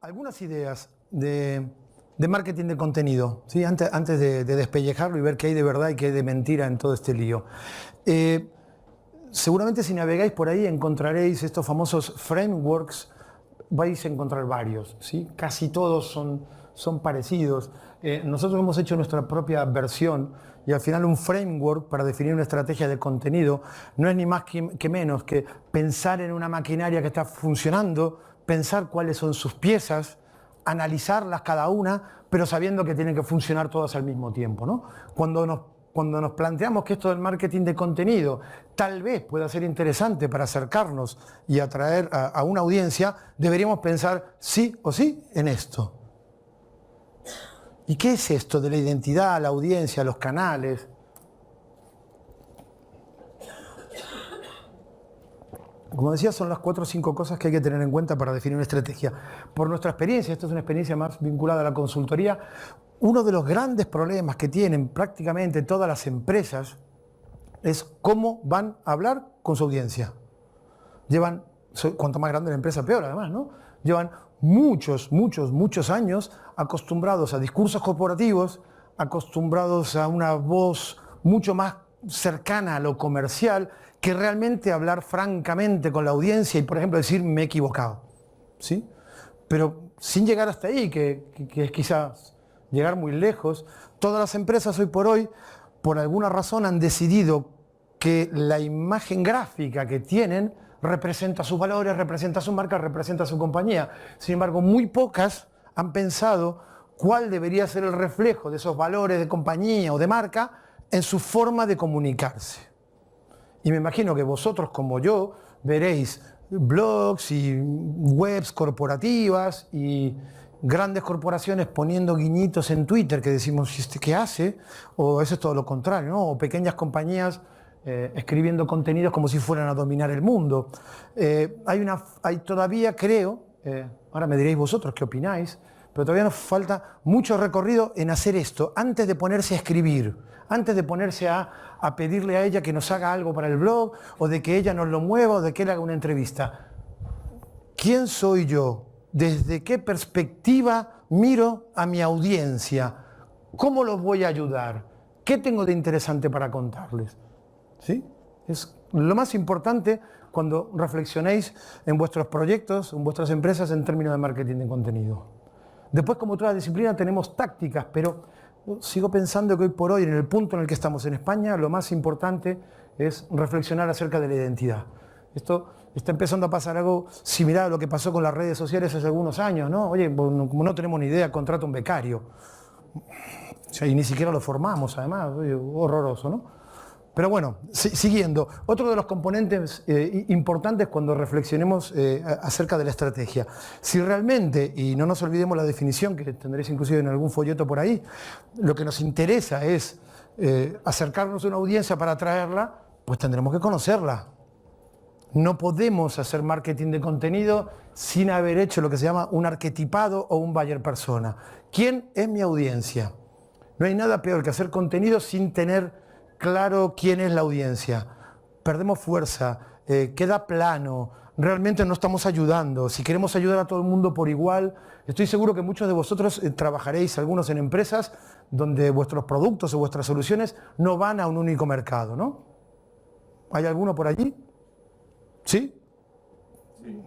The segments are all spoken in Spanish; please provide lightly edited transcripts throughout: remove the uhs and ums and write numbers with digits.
algunas ideas de marketing de contenido, ¿sí? Antes de despellejarlo y ver qué hay de verdad y qué hay de mentira en todo este lío. Seguramente si navegáis por ahí encontraréis estos famosos frameworks, vais a encontrar varios, ¿sí? Casi todos son parecidos. Nosotros hemos hecho nuestra propia versión y al final un framework para definir una estrategia de contenido no es ni más que menos que pensar en una maquinaria que está funcionando, pensar cuáles son sus piezas, analizarlas cada una, pero sabiendo que tienen que funcionar todas al mismo tiempo, ¿no? Cuando nos planteamos que esto del marketing de contenido tal vez pueda ser interesante para acercarnos y atraer a una audiencia, deberíamos pensar sí o sí en esto. ¿Y qué es esto de la identidad, la audiencia, los canales? Como decía, son las 4 o 5 cosas que hay que tener en cuenta para definir una estrategia. Por nuestra experiencia, esto es una experiencia más vinculada a la consultoría, uno de los grandes problemas que tienen prácticamente todas las empresas es cómo van a hablar con su audiencia. Cuanto más grande la empresa, peor además, ¿no? Llevan muchos años acostumbrados a discursos corporativos, acostumbrados a una voz mucho más cercana a lo comercial, que realmente hablar francamente con la audiencia y, por ejemplo, decir me he equivocado, ¿sí? Pero sin llegar hasta ahí, que es quizás llegar muy lejos. Todas las empresas hoy por hoy, por alguna razón, han decidido que la imagen gráfica que tienen representa sus valores, representa su marca, representa su compañía. Sin embargo, muy pocas han pensado cuál debería ser el reflejo de esos valores de compañía o de marca en su forma de comunicarse. Y me imagino que vosotros, como yo, veréis blogs y webs corporativas y grandes corporaciones poniendo guiñitos en Twitter que decimos, ¿y este qué hace? O eso es todo lo contrario, ¿no? O pequeñas compañías escribiendo contenidos como si fueran a dominar el mundo. Hay todavía, creo, ahora me diréis vosotros qué opináis, pero todavía nos falta mucho recorrido en hacer esto, antes de ponerse a escribir, antes de ponerse a pedirle a ella que nos haga algo para el blog, o de que ella nos lo mueva, o de que él haga una entrevista. ¿Quién soy yo? ¿Desde qué perspectiva miro a mi audiencia? ¿Cómo los voy a ayudar? ¿Qué tengo de interesante para contarles? ¿Sí? Es lo más importante cuando reflexionéis en vuestros proyectos, en vuestras empresas, en términos de marketing de contenido. Después, como toda disciplina, tenemos tácticas, pero sigo pensando que hoy por hoy, en el punto en el que estamos en España, lo más importante es reflexionar acerca de la identidad. Esto está empezando a pasar algo similar a lo que pasó con las redes sociales hace algunos años, ¿no? Oye, como no tenemos ni idea, contrata un becario. O sea, y ni siquiera lo formamos, además, oye, horroroso, ¿no? Pero bueno, siguiendo, otro de los componentes importantes cuando reflexionemos acerca de la estrategia. Si realmente, y no nos olvidemos la definición que tendréis inclusive en algún folleto por ahí, lo que nos interesa es acercarnos a una audiencia para atraerla, pues tendremos que conocerla. No podemos hacer marketing de contenido sin haber hecho lo que se llama un arquetipado o un buyer persona. ¿Quién es mi audiencia? No hay nada peor que hacer contenido sin tener claro quién es la audiencia. Perdemos fuerza, queda plano, realmente no estamos ayudando. Si queremos ayudar a todo el mundo por igual, estoy seguro que muchos de vosotros trabajaréis, algunos en empresas, donde vuestros productos o vuestras soluciones no van a un único mercado, ¿no? ¿Hay alguno por allí? ¿Sí? Sí,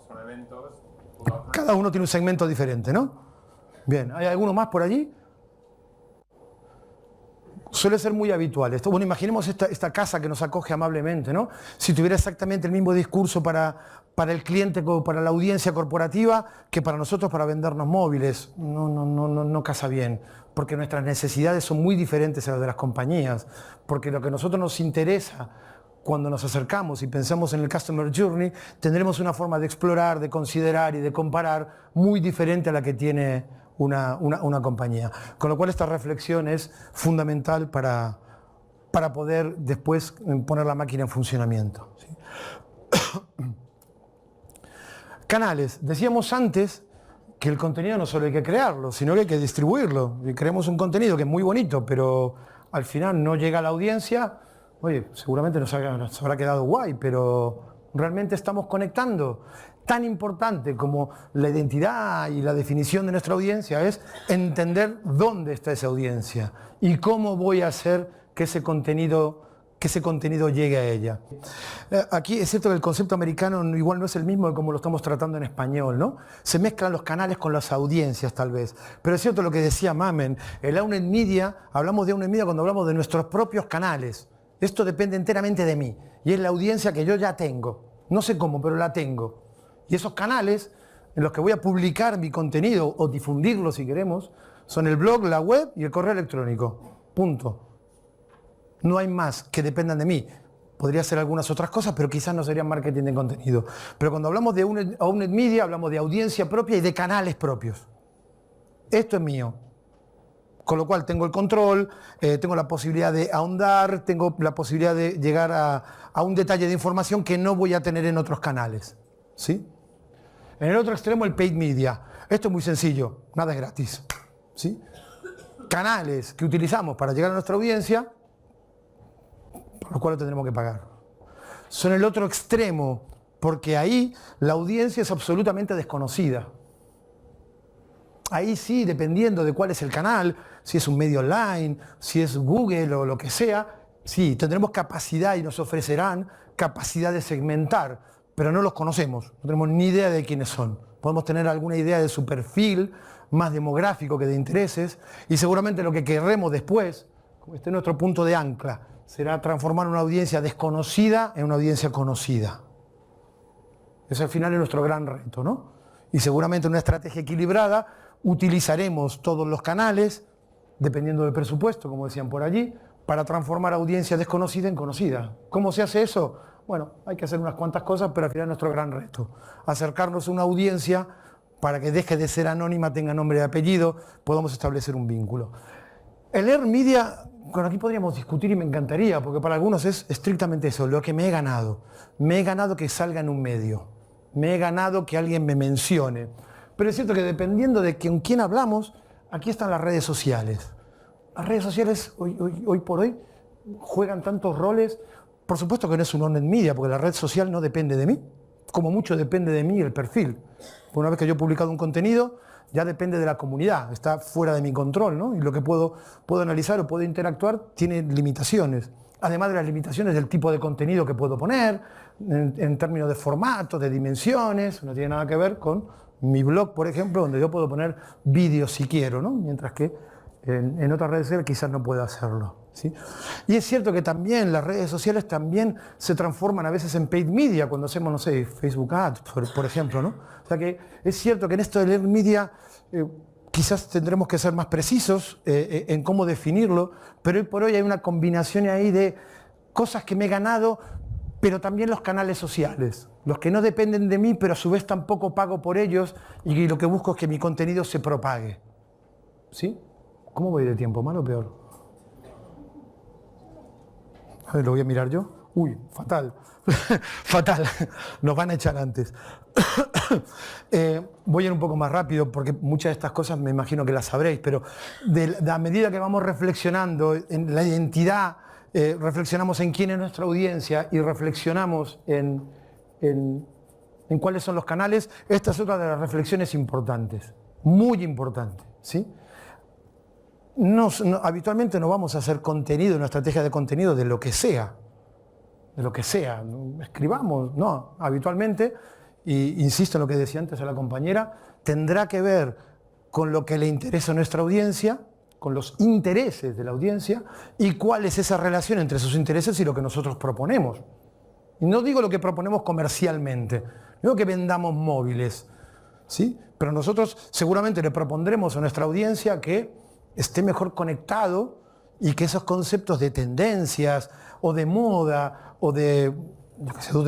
son eventos. Cada uno tiene un segmento diferente, ¿no? Bien, ¿hay alguno más por allí? Suele ser muy habitual esto. Bueno, imaginemos esta casa que nos acoge amablemente, ¿no? Si tuviera exactamente el mismo discurso para el cliente, para la audiencia corporativa, que para nosotros para vendernos móviles. No casa bien, porque nuestras necesidades son muy diferentes a las de las compañías, porque lo que a nosotros nos interesa cuando nos acercamos y pensamos en el Customer Journey, tendremos una forma de explorar, de considerar y de comparar muy diferente a la que tiene una compañía. Con lo cual esta reflexión es fundamental para poder después poner la máquina en funcionamiento. ¿Sí? Canales. Decíamos antes que el contenido no solo hay que crearlo, sino que hay que distribuirlo. Y creamos un contenido que es muy bonito, pero al final no llega a la audiencia. Oye, seguramente nos habrá quedado guay, pero ¿Realmente estamos conectando? Tan importante como la identidad y la definición de nuestra audiencia es entender dónde está esa audiencia y cómo voy a hacer que ese contenido llegue a ella. Aquí es cierto que el concepto americano igual no es el mismo de como lo estamos tratando en español, ¿no? Se mezclan los canales con las audiencias tal vez. Pero es cierto lo que decía Mamen, el Owned Media, hablamos de Owned Media cuando hablamos de nuestros propios canales. Esto depende enteramente de mí y es la audiencia que yo ya tengo. No sé cómo, pero la tengo. Y esos canales en los que voy a publicar mi contenido o difundirlo si queremos, son el blog, la web y el correo electrónico. Punto. No hay más que dependan de mí. Podría ser algunas otras cosas, pero quizás no sería marketing de contenido. Pero cuando hablamos de Owned Media, hablamos de audiencia propia y de canales propios. Esto es mío. Con lo cual tengo el control, tengo la posibilidad de ahondar, tengo la posibilidad de llegar a un detalle de información que no voy a tener en otros canales. ¿Sí? En el otro extremo, el paid media. Esto es muy sencillo, nada es gratis. ¿Sí? Canales que utilizamos para llegar a nuestra audiencia, por los cuales tendremos que pagar. Son el otro extremo, porque ahí la audiencia es absolutamente desconocida. Ahí sí, dependiendo de cuál es el canal, si es un medio online, si es Google o lo que sea, sí, tendremos capacidad y nos ofrecerán capacidad de segmentar, pero no los conocemos, no tenemos ni idea de quiénes son. Podemos tener alguna idea de su perfil, más demográfico que de intereses, y seguramente lo que querremos después, como este es nuestro punto de ancla, será transformar una audiencia desconocida en una audiencia conocida. Ese al final es nuestro gran reto, ¿no? Y seguramente en una estrategia equilibrada utilizaremos todos los canales, dependiendo del presupuesto, como decían por allí, para transformar audiencia desconocida en conocida. ¿Cómo se hace eso? Bueno, hay que hacer unas cuantas cosas, pero al final es nuestro gran reto. Acercarnos a una audiencia para que deje de ser anónima, tenga nombre y apellido, podamos establecer un vínculo. El Earned Media, bueno, aquí podríamos discutir y me encantaría, porque para algunos es estrictamente eso, lo que me he ganado. Me he ganado que salga en un medio. Me he ganado que alguien me mencione. Pero es cierto que dependiendo de con quién hablamos, aquí están las redes sociales. Las redes sociales hoy por hoy juegan tantos roles. Por supuesto que no es un Owned Media, porque la red social no depende de mí. Como mucho depende de mí el perfil. Una vez que yo he publicado un contenido, ya depende de la comunidad, está fuera de mi control, ¿no? Y lo que puedo analizar o puedo interactuar tiene limitaciones. Además de las limitaciones del tipo de contenido que puedo poner, en términos de formato, de dimensiones, no tiene nada que ver con mi blog, por ejemplo, donde yo puedo poner vídeos si quiero, ¿no? Mientras que en otras redes sociales quizás no pueda hacerlo, ¿sí? Y es cierto que también las redes sociales también se transforman a veces en paid media, cuando hacemos, no sé, Facebook Ads, por ejemplo, ¿no? O sea que es cierto que en esto de Earned Media quizás tendremos que ser más precisos en cómo definirlo, pero hoy por hoy hay una combinación ahí de cosas que me he ganado, pero también los canales sociales, los que no dependen de mí, pero a su vez tampoco pago por ellos y lo que busco es que mi contenido se propague. ¿Sí? ¿Cómo voy de tiempo? ¿Mal o peor? A ver, lo voy a mirar yo. Uy, fatal. Fatal. Nos van a echar antes. Voy a ir un poco más rápido porque muchas de estas cosas me imagino que las sabréis, pero a medida que vamos reflexionando en la identidad, reflexionamos en quién es nuestra audiencia y reflexionamos en cuáles son los canales, esta es otra de las reflexiones importantes, muy importante, ¿sí? Habitualmente no vamos a hacer contenido, una estrategia de contenido de lo que sea, escribamos, no, habitualmente, y insisto en lo que decía antes a la compañera, tendrá que ver con lo que le interesa a nuestra audiencia, con los intereses de la audiencia, y cuál es esa relación entre sus intereses y lo que nosotros proponemos. Y no digo lo que proponemos comercialmente, no digo que vendamos móviles, ¿sí? Pero nosotros seguramente le propondremos a nuestra audiencia que esté mejor conectado y que esos conceptos de tendencias o de moda o de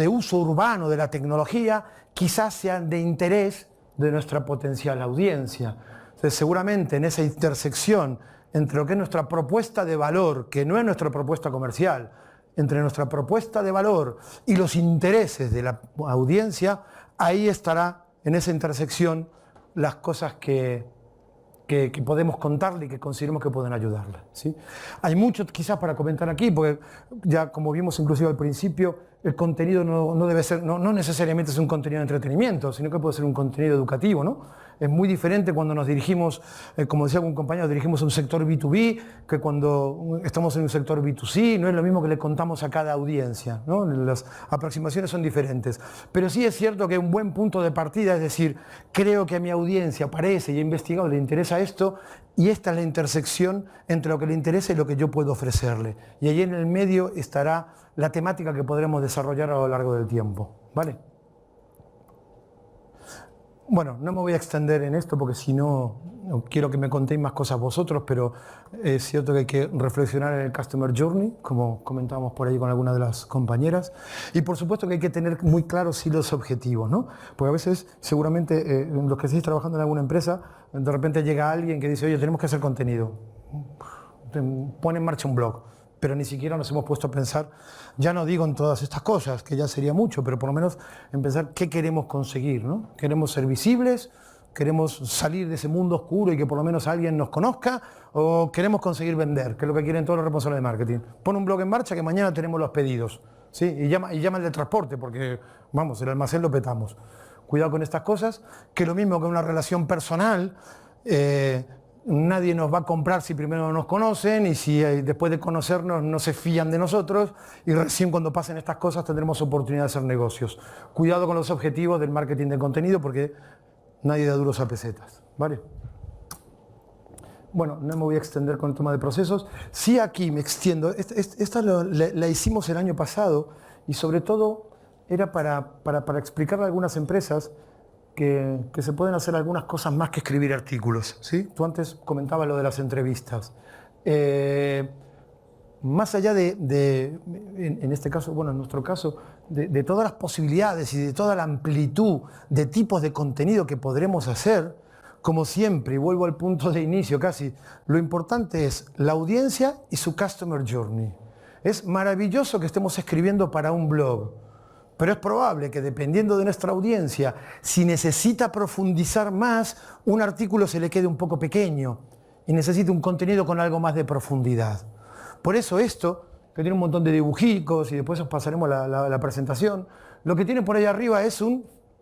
uso urbano de la tecnología quizás sean de interés de nuestra potencial audiencia. Entonces, seguramente en esa intersección entre lo que es nuestra propuesta de valor, que no es nuestra propuesta comercial, entre nuestra propuesta de valor y los intereses de la audiencia, ahí estará en esa intersección las cosas que podemos contarle y que consideremos que pueden ayudarle, ¿sí? Hay mucho quizás para comentar aquí, porque ya como vimos inclusive al principio, el contenido no debe ser, no necesariamente es un contenido de entretenimiento, sino que puede ser un contenido educativo, ¿no? Es muy diferente cuando nos dirigimos, como decía algún compañero, dirigimos a un sector B2B que cuando estamos en un sector B2C, no es lo mismo que le contamos a cada audiencia, ¿no? Las aproximaciones son diferentes. Pero sí es cierto que un buen punto de partida es decir, creo que a mi audiencia parece y he investigado, le interesa esto, y esta es la intersección entre lo que le interesa y lo que yo puedo ofrecerle. Y allí en el medio estará la temática que podremos desarrollar a lo largo del tiempo, ¿vale? Bueno, no me voy a extender en esto porque si no, no quiero que me contéis más cosas vosotros, pero es cierto que hay que reflexionar en el Customer Journey, como comentábamos por ahí con algunas de las compañeras, y por supuesto que hay que tener muy claros sí los objetivos, ¿no? Porque a veces, seguramente, los que estáis trabajando en alguna empresa, de repente llega alguien que dice, oye, tenemos que hacer contenido, pone en marcha un blog, pero ni siquiera nos hemos puesto a pensar, ya no digo en todas estas cosas, que ya sería mucho, pero por lo menos en pensar qué queremos conseguir, ¿no? ¿Queremos ser visibles? ¿Queremos salir de ese mundo oscuro y que por lo menos alguien nos conozca? ¿O queremos conseguir vender? Que es lo que quieren todos los responsables de marketing. Pon un blog en marcha que mañana tenemos los pedidos, ¿sí? Y llama el de transporte, porque, vamos, el almacén lo petamos. Cuidado con estas cosas, que lo mismo que una relación personal, nadie nos va a comprar si primero no nos conocen y si después de conocernos no se fían de nosotros y recién cuando pasen estas cosas tendremos oportunidad de hacer negocios. Cuidado con los objetivos del marketing de contenido porque nadie da duros a pesetas, ¿vale? Bueno, no me voy a extender con el tema de procesos. Sí, aquí me extiendo. Esta la hicimos el año pasado y sobre todo era para explicarle a algunas empresas que se pueden hacer algunas cosas más que escribir artículos, ¿sí? Tú antes comentabas lo de las entrevistas. Más allá en este caso, bueno, en nuestro caso, de todas las posibilidades y de toda la amplitud de tipos de contenido que podremos hacer, como siempre, y vuelvo al punto de inicio casi, lo importante es la audiencia y su Customer Journey. Es maravilloso que estemos escribiendo para un blog, pero es probable que dependiendo de nuestra audiencia, si necesita profundizar más, un artículo se le quede un poco pequeño y necesita un contenido con algo más de profundidad. Por eso esto, que tiene un montón de dibujicos y después os pasaremos la presentación, lo que tiene por ahí arriba es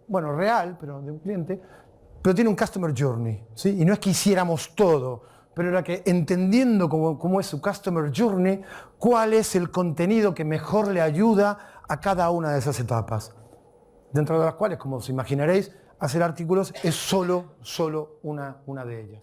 bueno, real, pero de un cliente, pero tiene un Customer Journey, ¿sí? Y no es que hiciéramos todo, pero era que entendiendo cómo es su Customer Journey, cuál es el contenido que mejor le ayuda a cada una de esas etapas, dentro de las cuales, como os imaginaréis, hacer artículos es solo una de ellas.